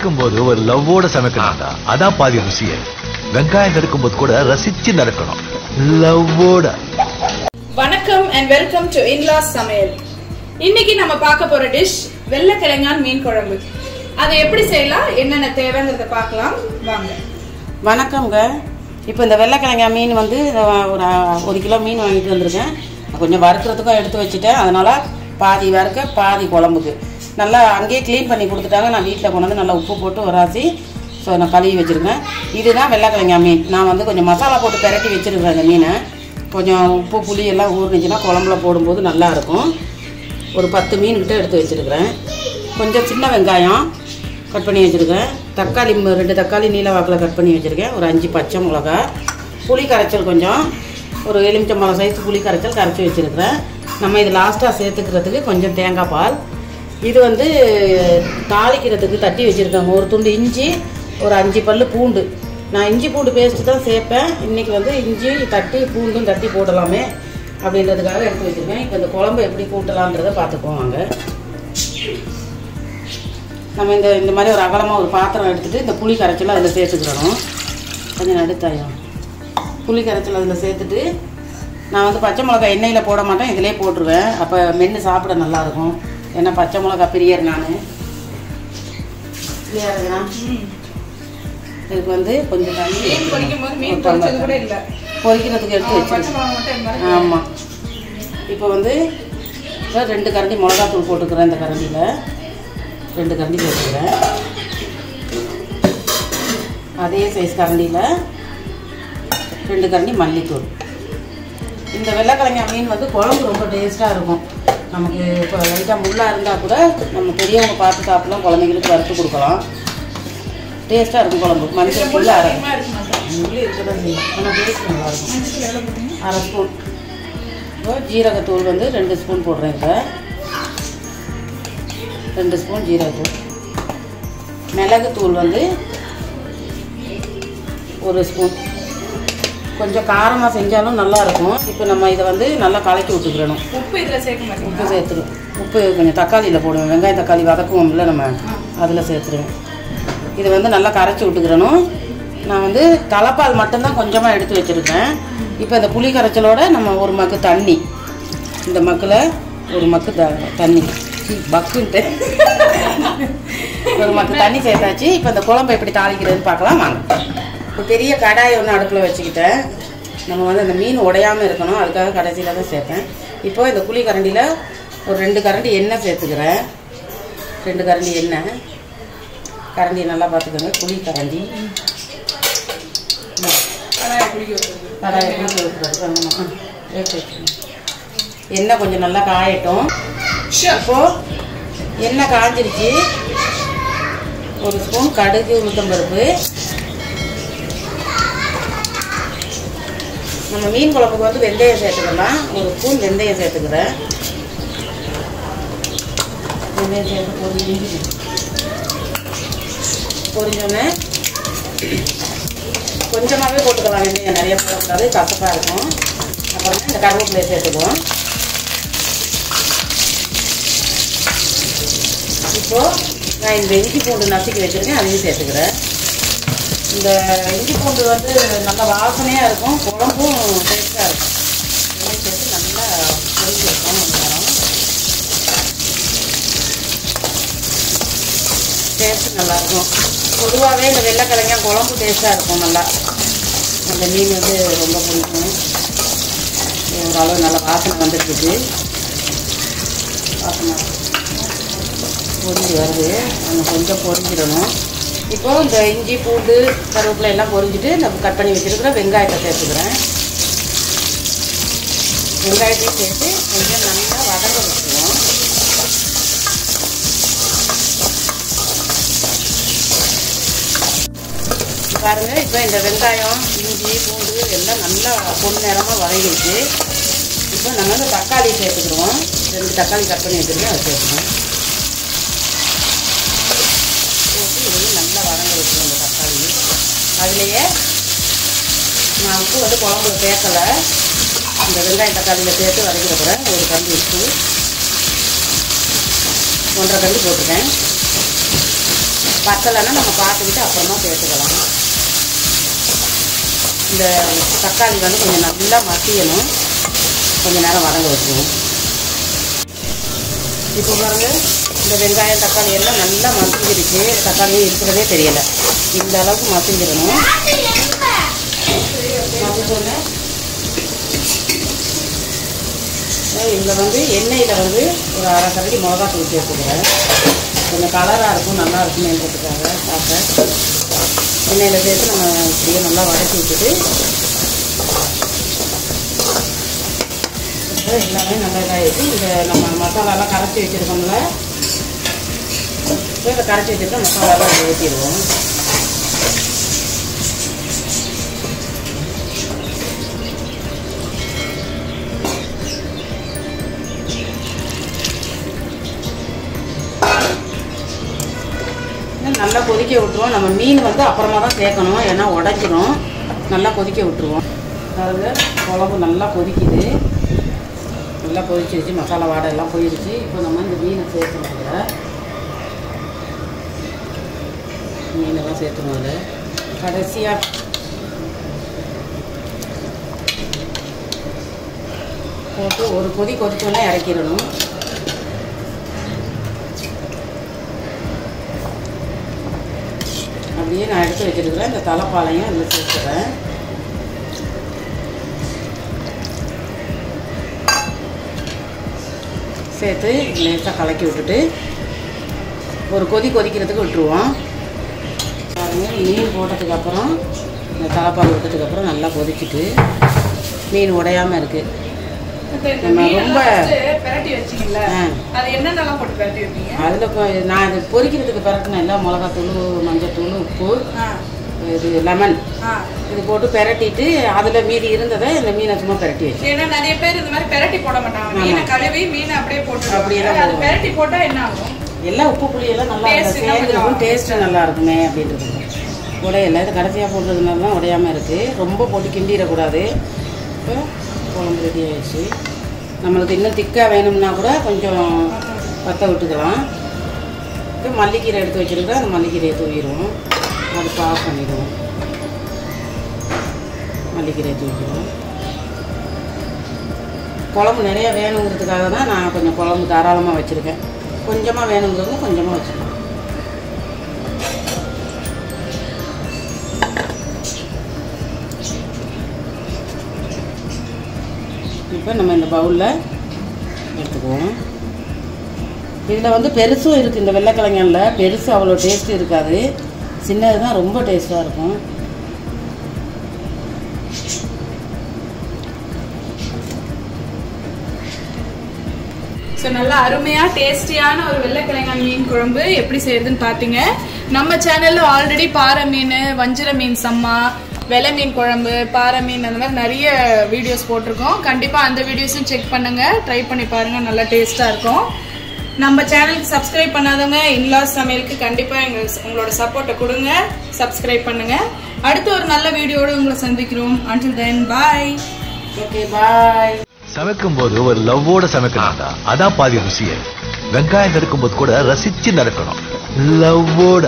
சமைக்கும்போது ஒரு லவ்வோட சமைக்கணும்டா. அதான் பாதி ருசியே. வெங்காயம் நறுக்கும்போது கூட ரசிச்சு நறுக்கணும், லவ்வோட. வணக்கம் and welcome to In-Laws சமையல். இன்னைக்கு நம்ம பார்க்க போற டிஷ் வெள்ளைக்கிழங்கான் மீன் குழம்பு. அதை எப்படி செய்யலாம், என்னென்ன தேவைங்கிறத பார்க்கலாம் வாங்க. வணக்கம்ங்க. இப்போ இந்த வெள்ளைக்கிழங்கா மீன் வந்து ஒரு 1 கிலோ மீன் வாங்கிட்டு வந்திருக்கேன். கொஞ்சம் வறுக்கிறதுக்கும் எடுத்து வச்சுட்டேன். அதனால் பாதி வறுக்க பாதி குழம்புக்கு நல்லா அங்கேயே க்ளீன் பண்ணி கொடுத்துட்டாங்க. நான் வீட்டில் கொண்டு வந்து நல்லா உப்பு போட்டு உராசி நான் கழுவி வச்சுருக்கேன். இதுதான் வெள்ளைக்கிழங்கா மீன். நான் வந்து கொஞ்சம் மசாலா போட்டு பெரட்டி வச்சுருக்கேன். இந்த மீனை கொஞ்சம் உப்பு புளி எல்லாம் ஊறினுச்சுன்னா குழம்புல போடும்போது நல்லாயிருக்கும். ஒரு 10 மீன் கிட்ட எடுத்து வச்சுருக்கிறேன். கொஞ்சம் சின்ன வெங்காயம் கட் பண்ணி வச்சுருக்கேன். தக்காளி 2 தக்காளி நீல வாக்கில் கட் பண்ணி வச்சுருக்கேன். ஒரு 5 பச்சை மிளகா, புளி கரைச்சல் கொஞ்சம், ஒரு எலுமிச்சம்பழம் சைஸ் புளி கரைச்சல் கரைச்சி வச்சுருக்கிறேன். நம்ம இது லாஸ்ட்டாக சேர்த்துக்கிறதுக்கு கொஞ்சம் தேங்காய் பால். இது வந்து தாளிக்கிறதுக்கு தட்டி வச்சுருக்காங்க. ஒரு துண்டு இஞ்சி, ஒரு 5 பல் பூண்டு. நான் இஞ்சி பூண்டு பேஸ்ட்டு தான் சேர்ப்பேன். இன்றைக்கி வந்து இஞ்சி தட்டி பூண்டும் தட்டி போடலாமே அப்படின்றதுக்காக எடுத்து வச்சுருக்கேன். இப்போ இந்த குழம்பு எப்படி கூட்டலான்றதை பார்த்துக்குவோம் வாங்க. நம்ம இந்த மாதிரி ஒரு அகலமாக ஒரு பாத்திரம் எடுத்துகிட்டு இந்த புளி கரைச்சல் அதில் சேர்த்துக்கிறணும். கொஞ்சம் நடுத்தாயம் புளி கரைச்சல் அதில் சேர்த்துட்டு நான் வந்து பச்சை மிளகா எண்ணெயில் போட மாட்டேன், இதிலே போட்டுருவேன். அப்போ மென்று சாப்பிட நல்லாயிருக்கும். ஏன்னா பச்சை மிளகா பிரியர் நான் இல்லையா. இதுக்கு வந்து கொஞ்சம் தண்ணி பொரிக்கிறதுக்கு எடுத்து வச்சுருக்கேன். ஆமாம். இப்போ வந்து 2 கரண்டி மிளகாத்தூள் போட்டுக்கிறேன். இந்த கரண்டியில் 2 கரண்டி போட்டுக்கிறேன். அதே சைஸ் கரண்டியில் 2 கரண்டி மல்லித்தூள். இந்த வெள்ளைக்கிழங்கா மீன் வந்து குழம்பு ரொம்ப டேஸ்ட்டாக இருக்கும். நமக்கு இப்போ லைட்டாக முள்ளாக இருந்தால் கூட நம்ம பெரியவங்க பார்த்து சாப்பிடலாம், குழந்தைங்களுக்கு வறுத்து கொடுக்கலாம். டேஸ்ட்டாக இருக்கும் குழம்பு. மஞ்சள் தூள் முள்ளு இருக்கதான் செய்யும், ஆனால் டேஸ்ட் நல்லாயிருக்கும். 1/2 ஸ்பூன். இப்போ ஜீரகத்தூள் வந்து 2 ஸ்பூன் போடுறேன். இப்போ 2 ஸ்பூன் ஜீரகத்தூள். மிளகுத்தூள் வந்து 1 ஸ்பூன். கொஞ்சம் காரமாக செஞ்சாலும் நல்லாயிருக்கும். இப்போ நம்ம இதை வந்து நல்லா கலக்கி விட்டுக்கிறணும். உப்பு இதில் சேர்க்க மாட்டேன். உப்பு சேர்த்துருவோம். உப்பு கொஞ்சம் தக்காளியில் போடுவேன். வெங்காயம் தக்காளி வதக்குவோம்ல நம்ம, அதில் சேர்த்துருவேன். இதை வந்து நல்லா கரைச்சி விட்டுக்கிறணும். நான் வந்து தலைப்பால் மட்டும்தான் கொஞ்சமாக எடுத்து வச்சுருக்கேன். இப்போ இந்த புளி கரைச்சலோட நம்ம ஒரு மக்கு தண்ணி, இந்த மக்கில் ஒரு மக்கு தண்ணி பக்குன்ட்டு ஒரு மக்கு தண்ணி சேர்த்தாச்சு. இப்போ இந்த குழம்பு எப்படி தாளிக்கிறதுன்னு பார்க்கலாம் வாங்க. இப்போ பெரிய கடாயை ஒன்று அடுப்பில் வச்சுக்கிட்டேன். நம்ம வந்து அந்த மீன் உடையாமல் இருக்கணும், அதுக்காக கடைசியில் தான் சேர்த்தேன். இப்போது இந்த புளி கரண்டியில் ஒரு 2 கரண்டி எண்ணெய் சேர்த்துக்கிறேன். 2 கரண்டி எண்ணெய். கரண்டியை நல்லா பார்த்துக்கோங்க. புளி கரண்டி கடாயை குளிக்க வைக்கிறது. எண்ணெய் கொஞ்சம் நல்லா காயட்டும். இப்போது எண்ணெய் காஞ்சிருச்சு. 1 ஸ்பூன் கடுகு உளுத்தம்பருப்பு. நம்ம மீன் குழம்புக்கு வந்து வெந்தயம் சேர்த்துக்கலாம். 1 ஸ்பூன் வெந்தயம் சேர்த்துக்கிறேன். வெந்தயம் சேர்த்து பொரிஞ்சோன்னே கொஞ்சமாகவே போட்டுக்கலாம். வெந்தயம் நிறைய போடக்கூடாது, கசப்பாக இருக்கும். அப்புறம் இந்த கருவேப்பிலையை சேர்த்துக்குவோம். இப்போது நான் இந்த இஞ்சி பூண்டு நசுக்கி வச்சுருக்கேன், அதையும் சேர்த்துக்கிறேன். இந்த இஞ்சி பூண்டு வந்து நல்ல வாசனையாக இருக்கும், குழம்பும் டேஸ்ட்டாக இருக்கும். இதையும் சேர்த்து நல்லா பொரிச்சு வைக்கணும். ஒரு நேரம் டேஸ்ட்டு நல்லாயிருக்கும். பொதுவாகவே இந்த வெள்ளைக்கிழங்கா குழம்பு டேஸ்ட்டாக இருக்கும். நல்லா அந்த மீன் வந்து ரொம்ப பிடிக்கும். ஓரளவு நல்ல வாசனை வந்துட்டுருக்கு. வாசனை பொரிஞ்சு வருது. நம்ம கொஞ்சம் பொரிஞ்சிடணும். இப்போது இந்த இஞ்சி பூண்டு கருவேப்பிலை எல்லாம் பொரிஞ்சிட்டு நம்ம கட் பண்ணி வச்சுருக்கிற வெங்காயத்தை சேர்த்துக்கிறேன். வெங்காயத்தையும் சேர்த்து கொஞ்சம் நல்லா வதங்க வச்சுக்குவோம். பாருங்கள், இப்போ இந்த வெங்காயம் இஞ்சி பூண்டு எல்லாம் நல்லா பொன்னிறமாக வதங்கிடுச்சு. இப்போ நம்ம வந்து தக்காளி சேர்த்துக்கிடுவோம். 2 தக்காளி கட் பண்ணி வச்சுருக்கேன், அதை சேர்த்துக்கோம். சேர்த்து இதையும் நல்லா வதங்க வச்சுருவோம். இந்த தக்காளி அதுலேயே நான் உப்பு வந்து குழம்புல சேர்க்கலை, இந்த வெங்காயம் தக்காளியில் சேர்த்து வதக்கிட போகிறேன். 1 கரண்டி உப்பு, 1.5 கரண்டி போட்டுருக்கேன். பத்தலைன்னா நம்ம பார்த்துக்கிட்டு அப்புறமா சேர்த்துக்கலாம். இந்த தக்காளி வந்து கொஞ்சம் நல்லா மசியணும், கொஞ்சம் நேரம் வதங்க வச்சுருவோம். இப்போ பாருங்க, இந்த வெங்காயம் தக்காளி எல்லாம் நல்லா மசிஞ்சிருச்சு. தக்காளியும் இருக்கிறதே தெரியலை. இந்த அளவுக்கு மசிஞ்சிடணும். மசிச்சோன்னே இதில் வந்து எண்ணெயில் வந்து ஒரு அரை கரண்டி மிளகாத்தூள் சேர்த்துக்கிறேன். கொஞ்சம் கலராக இருக்கும், நல்லா இருக்குமேன்றதுக்காக சாப்பிட்டேன். எண்ணெயில் சேர்த்து நம்ம இப்படியே நல்லா வதக்கி விட்டுட்டு எல்லாமே நல்லா இதாகிடுச்சு. இந்த நம்ம மசாலாலாம் கரைச்சி வச்சுருக்கோம்ல, இதை கரைச்சி வச்சுருக்க மசாலாலாம் ஊற்றிடுவோம். நல்லா கொதிக்க விட்டுருவோம். நம்ம மீன் வந்து அப்புறமா தான் சேர்க்கணும், ஏன்னா உடைஞ்சிரும். நல்லா கொதிக்க விட்டுருவோம். அதாவது குழம்பு நல்லா கொதிக்குது, நல்லா கொதிச்சிருச்சு, மசாலா வாடை எல்லாம் போயிடுச்சு. இப்போ நம்ம இந்த மீனை சேர்த்துணும். மீனெல்லாம் சேர்த்துணும். அதில் கடைசியாக போட்டு ஒரு கொதி கொதிச்சோன்னே இறக்கிடணும். அப்படியே நான் எடுத்து வச்சுருக்கிறேன். இந்த தலைப்பாலையும் இதில் சேர்த்துக்கிறேன். சேர்த்து லேசாக கலக்கி விட்டுட்டு ஒரு கொதிக்கிறதுக்கு விட்டுருவோம். பாருங்கள், மீன் போட்டதுக்கப்புறம் இந்த தலைப்பால் விட்டதுக்கப்புறம் நல்லா கொதிச்சுட்டு மீன் உடையாமல் இருக்குது. ரொம்ப அதில் நான் இது பொரிக்கிறதுக்கு பரட்டினேன். எல்லாம் மிளகாத்தூள், மஞ்சத்தூள், உப்பு, இது லெமன் இது போட்டு பெரட்டிட்டு அதில் மீதி இருந்ததை இந்த மீனை சும்மா பெரட்டி வச்சு. ஏன்னா நிறைய பேர் இந்த மாதிரி பெரட்டி போட மாட்டாங்க. மீனை கழுவி மீனை அப்படியே போட்டு அப்படியே பெரட்டி போட்டால் என்ன ஆகும், எல்லாம் உப்பு புளியெல்லாம் நல்லா சேர்ந்துருக்கும், டேஸ்ட்டு நல்லா இருக்குமே அப்படின்றது. உடையலை இது கடைசியாக போடுறதுனால தான் உடையாமல் இருக்குது. ரொம்ப போட்டு கிண்டிடக்கூடாது. இப்போ குழம்பு ரெடி ஆகிடுச்சு. நம்மளுக்கு இன்னும் திக்காக வேணும்னா கூட கொஞ்சம் பற்ற விட்டுக்கலாம். இப்போ மல்லிக்கீரை எடுத்து வச்சுருக்கா, அந்த மல்லிக்கீரையை தூவிடுவோம். அடுப்பு ஆஃப் பண்ணிடுவோம். மல்லிக்கீரையை தூவிடுவோம். குழம்பு நிறையா வேணுங்கிறதுக்காக தான் நான் கொஞ்சம் குழம்பு தாராளமாக வச்சுருக்கேன். கொஞ்சமாக வேணுங்கிறவங்க கொஞ்சமாக வச்சுருக்கேன். இப்போ நம்ம இந்த பவுலில் எடுத்துக்குவோம். இதில் வந்து பெருசும் இருக்குது. இந்த வெள்ளைக்கிழங்கில் பெருசு அவ்வளோ டேஸ்ட்டு இருக்காது, சின்னது தான் ரொம்ப டேஸ்ட்டாக இருக்கும். ஸோ நல்லா அருமையாக டேஸ்டியான ஒரு வெள்ளைக்கிழங்கான் மீன் குழம்பு எப்படி செய்யறதுன்னு பார்த்தீங்க. நம்ம சேனலில் ஆல்ரெடி பாறை மீன், வஞ்சிர மீன் சம்மா, வெலை மீன் குழம்பு, பாறை மீன், அந்த மாதிரி நிறைய வீடியோஸ் போட்டிருக்கோம். கண்டிப்பாக அந்த வீடியோஸும் செக் பண்ணுங்கள், ட்ரை பண்ணி பாருங்கள், நல்லா டேஸ்ட்டாக இருக்கும். நம்ம சேனலுக்கு சப்ஸ்கிரைப் பண்ணாதவங்க இன்லாஸ் சமையலுக்கு கண்டிப்பாக உங்களோட சப்போர்ட்டை கொடுங்க, சப்ஸ்கிரைப் பண்ணுங்கள். அடுத்து ஒரு நல்ல வீடியோடு உங்களை சந்திக்கிறோம். until then bye. ஓகே, பாய். சமைக்கும் போது ஒரு லவ்வோட சமைக்கணும்டா, அதான் பாதி ருசியே. வெங்காயம் நறுக்கும் போது கூட ரசிச்சு நறுக்கணும், லவ்வோட.